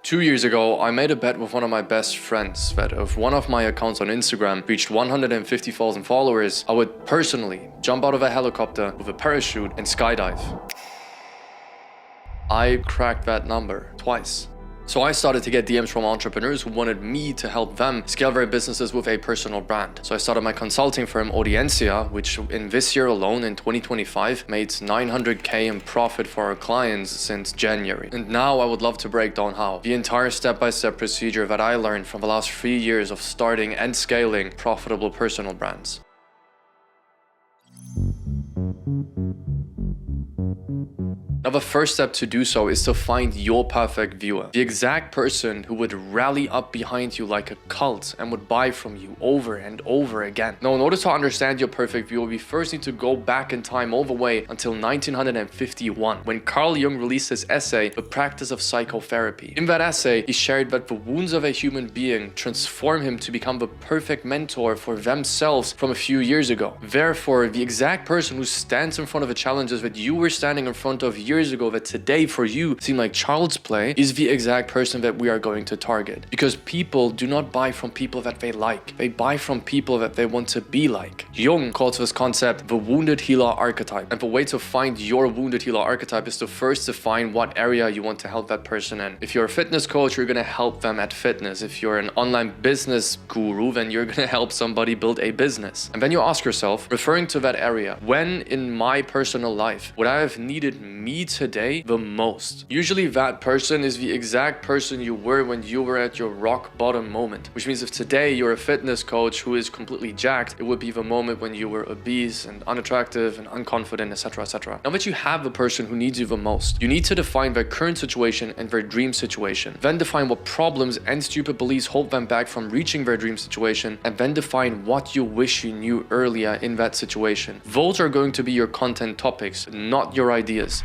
2 years ago, I made a bet with one of my best friends that if one of my accounts on Instagram reached 150,000 followers, I would personally jump out of a helicopter with a parachute and skydive. I cracked that number twice. So I started to get DMs from entrepreneurs who wanted me to help them scale their businesses with a personal brand. So I started my consulting firm Audiencia, which in this year alone, in 2025, made 900K in profit for our clients since January. And now I would love to break down how. The entire step-by-step procedure that I learned from the last 3 years of starting and scaling profitable personal brands. Now, the first step to do so is to find your perfect viewer, the exact person who would rally up behind you like a cult and would buy from you over and over again. Now, in order to understand your perfect viewer, we first need to go back in time all the way until 1951, when Carl Jung released his essay, The Practice of Psychotherapy. In that essay, he shared that the wounds of a human being transform him to become the perfect mentor for themselves from a few years ago. Therefore, the exact person who stands in front of the challenges that you were standing in front of years ago that today for you seem like child's play is the exact person that we are going to target. Because people do not buy from people that they like. They buy from people that they want to be like. Jung calls this concept the wounded healer archetype. And the way to find your wounded healer archetype is to first define what area you want to help that person in. If you're a fitness coach, you're going to help them at fitness. If you're an online business guru, then you're going to help somebody build a business. And then you ask yourself, referring to that area, when in my personal life would I have needed me today the most? Usually that person is the exact person you were when you were at your rock bottom moment, which means if today you're a fitness coach who is completely jacked, it would be the moment when you were obese and unattractive and unconfident, etc., etc. Now that you have the person who needs you the most, you need to define their current situation and their dream situation, then define what problems and stupid beliefs hold them back from reaching their dream situation, and then define what you wish you knew earlier in that situation. Those are going to be your content topics, not your ideas.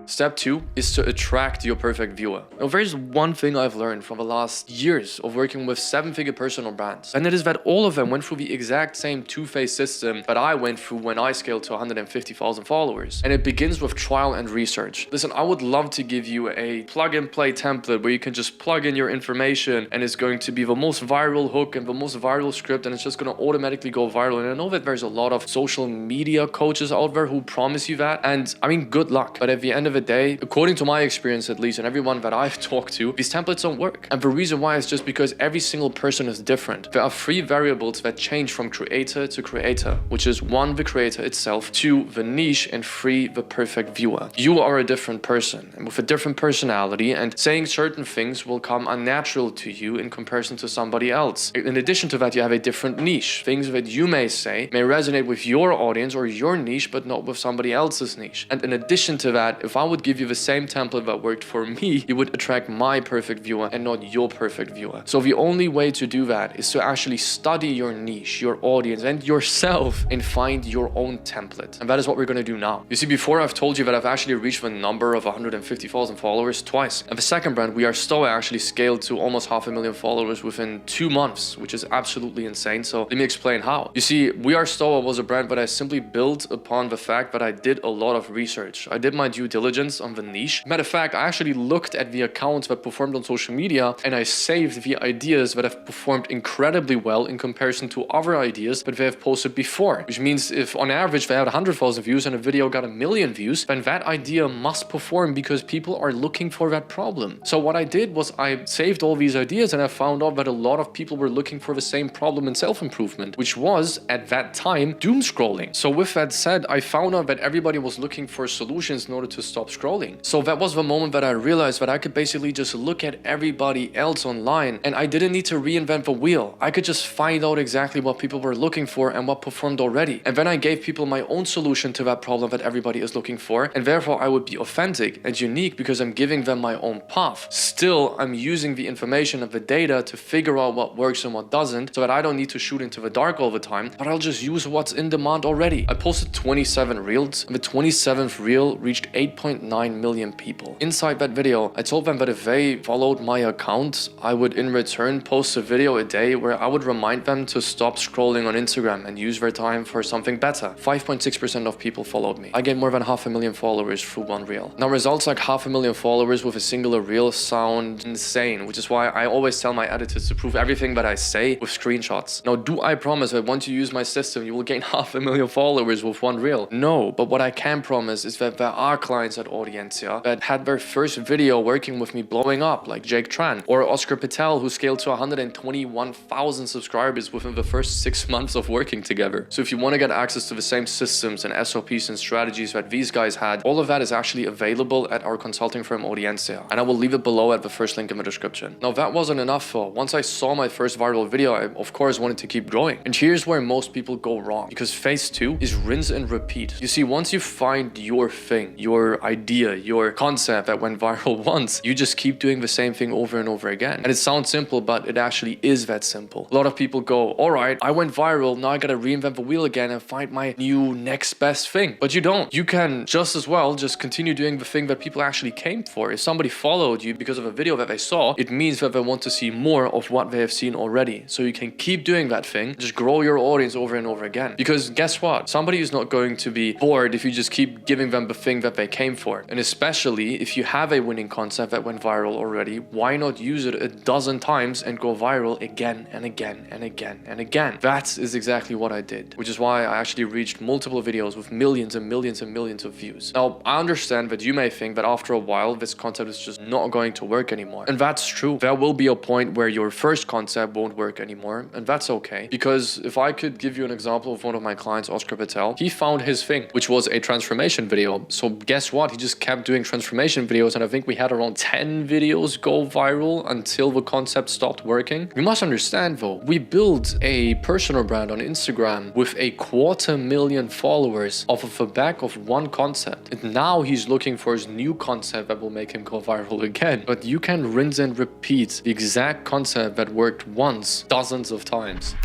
Step 2 is to attract your perfect viewer. Now, there's one thing I've learned from the last years of working with 7-figure personal brands, and it is that all of them went through the exact same two-phase system that I went through when I scaled to 150,000 followers. And it begins with trial and research. Listen, I would love to give you a plug-and-play template where you can just plug in your information and it's going to be the most viral hook and the most viral script, and it's just going to automatically go viral. And I know that there's a lot of social media coaches out there who promise you that, and I mean, good luck. But at the end of the day, according to my experience at least, and everyone that I've talked to, these templates don't work. And the reason why is just because every single person is different. There are 3 variables that change from creator to creator, which is 1, the creator itself, 2, the niche, and 3, the perfect viewer. You are a different person, and with a different personality, and saying certain things will come unnatural to you in comparison to somebody else. In addition to that, you have a different niche. Things that you may say may resonate with your audience or your niche, but not with somebody else's niche. And in addition to that, if I would give you the same template that worked for me, you would attract my perfect viewer and not your perfect viewer. So the only way to do that is to actually study your niche, your audience, and yourself, and find your own template. And that is what we're going to do now. You see, before I've told you that I've actually reached the number of 150,000 followers twice. And the second brand, We Are Stoa, actually scaled to almost 500,000 followers within 2 months, which is absolutely insane. So let me explain how. You see, We Are Stoa was a brand that I simply built upon the fact that I did a lot of research. I did my due diligence on the niche. Matter of fact, I actually looked at the accounts that performed on social media and I saved the ideas that have performed incredibly well in comparison to other ideas that they have posted before. Which means if on average they had 100,000 views and a video got 1 million views, then that idea must perform because people are looking for that problem. So what I did was I saved all these ideas and I found out that a lot of people were looking for the same problem in self-improvement, which was at that time doom scrolling. So with that said, I found out that everybody was looking for solutions in order to stop scrolling. So that was the moment that I realized that I could basically just look at everybody else online and I didn't need to reinvent the wheel. I could just find out exactly what people were looking for and what performed already. And then I gave people my own solution to that problem that everybody is looking for. And therefore I would be authentic and unique because I'm giving them my own path. Still, I'm using the information of the data to figure out what works and what doesn't, so that I don't need to shoot into the dark all the time, but I'll just use what's in demand already. I posted 27 reels and the 27th reel reached 8.9 1.9 million people. Inside that video, I told them that if they followed my account, I would in return post a video a day where I would remind them to stop scrolling on Instagram and use their time for something better. 5.6% of people followed me. I gained more than 500,000 followers through one reel. Now, results like 500,000 followers with a singular reel sound insane, which is why I always tell my editors to prove everything that I say with screenshots. Now, do I promise that once you use my system, you will gain 500,000 followers with one reel? No, but what I can promise is that there are clients at Audiencia that had their first video working with me blowing up, like Jake Tran, or Oscar Patel, who scaled to 121,000 subscribers within the first 6 months of working together. So if you want to get access to the same systems and SOPs and strategies that these guys had, all of that is actually available at our consulting firm Audiencia, and I will leave it below at the first link in the description. Now, that wasn't enough though. Once I saw my first viral video, I of course wanted to keep growing. And here's where most people go wrong, because phase 2 is rinse and repeat. You see, once you find your thing, your idea, your concept that went viral once, you just keep doing the same thing over and over again. And it sounds simple, but it actually is that simple. A lot of people go, all right, I went viral, now I gotta reinvent the wheel again and find my new next best thing. But you don't. You can just as well just continue doing the thing that people actually came for. If somebody followed you because of a video that they saw, it means that they want to see more of what they have seen already. So you can keep doing that thing, just grow your audience over and over again. Because guess what? Somebody is not going to be bored if you just keep giving them the thing that they came for. And especially if you have a winning concept that went viral already, why not use it a dozen times and go viral again and again and again and again? That is exactly what I did, which is why I actually reached multiple videos with millions and millions and millions of views. Now, I understand that you may think that after a while, this concept is just not going to work anymore. And that's true. There will be a point where your first concept won't work anymore, and that's okay. Because if I could give you an example of one of my clients, Oscar Patel, he found his thing, which was a transformation video. So guess what? He just kept doing transformation videos, and I think we had around 10 videos go viral until the concept stopped working. You must understand though, we built a personal brand on Instagram with 250,000 followers off of the back of one concept. And now he's looking for his new concept that will make him go viral again. But you can rinse and repeat the exact concept that worked once dozens of times.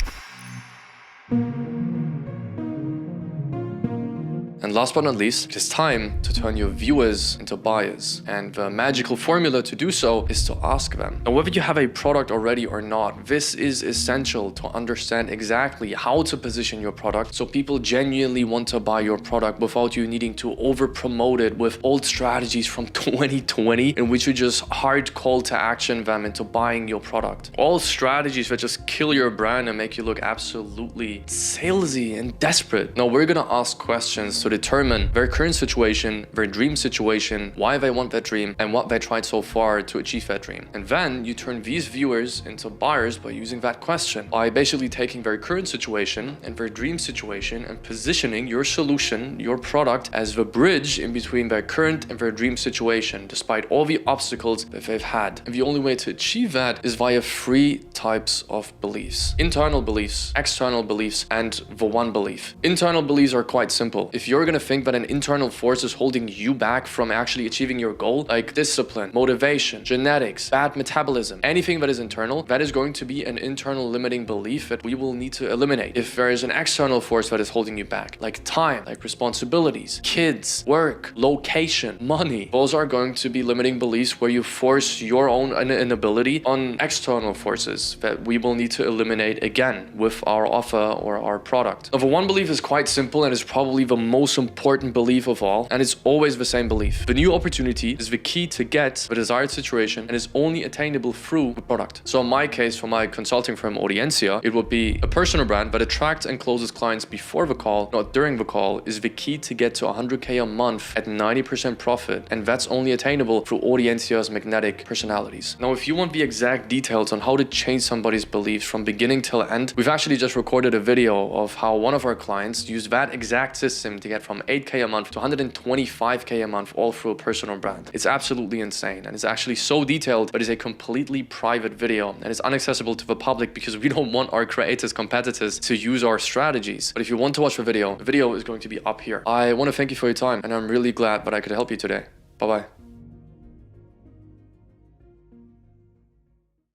And last but not least, it is time to turn your viewers into buyers. And the magical formula to do so is to ask them. Now, whether you have a product already or not, this is essential to understand exactly how to position your product so people genuinely want to buy your product without you needing to over promote it with old strategies from 2020 in which you just hard call to action them into buying your product. All strategies that just kill your brand and make you look absolutely salesy and desperate. Now, we're gonna ask questions to determine their current situation, their dream situation, why they want that dream, and what they tried so far to achieve that dream. And then you turn these viewers into buyers by using that question, by basically taking their current situation and their dream situation and positioning your solution, your product, as the bridge in between their current and their dream situation, despite all the obstacles that they've had. And the only way to achieve that is via 3 types of beliefs: internal beliefs, external beliefs, and the one belief. Internal beliefs are quite simple. If you're gonna think that an internal force is holding you back from actually achieving your goal, like discipline, motivation, genetics, bad metabolism, anything that is internal, that is going to be an internal limiting belief that we will need to eliminate. If there is an external force that is holding you back, like time, like responsibilities, kids, work, location, money, those are going to be limiting beliefs where you force your own inability on external forces that we will need to eliminate again with our offer or our product. Now, the one belief is quite simple and is probably the most important belief of all, and it's always the same belief. The new opportunity is the key to get the desired situation and is only attainable through the product. So in my case, for my consulting firm Audiencia, it would be a personal brand that attracts and closes clients before the call, not during the call, is the key to get to 100K a month at 90% profit, and that's only attainable through Audiencia's magnetic personalities. Now, if you want the exact details on how to change somebody's beliefs from beginning till end, we've actually just recorded a video of how one of our clients used that exact system to get from 8K a month to 125K a month, all through a personal brand. It's absolutely insane, and it's actually so detailed, but it's a completely private video, and it's inaccessible to the public because we don't want our creators, competitors to use our strategies. But if you want to watch the video is going to be up here. I want to thank you for your time, and I'm really glad that I could help you today. Bye-bye.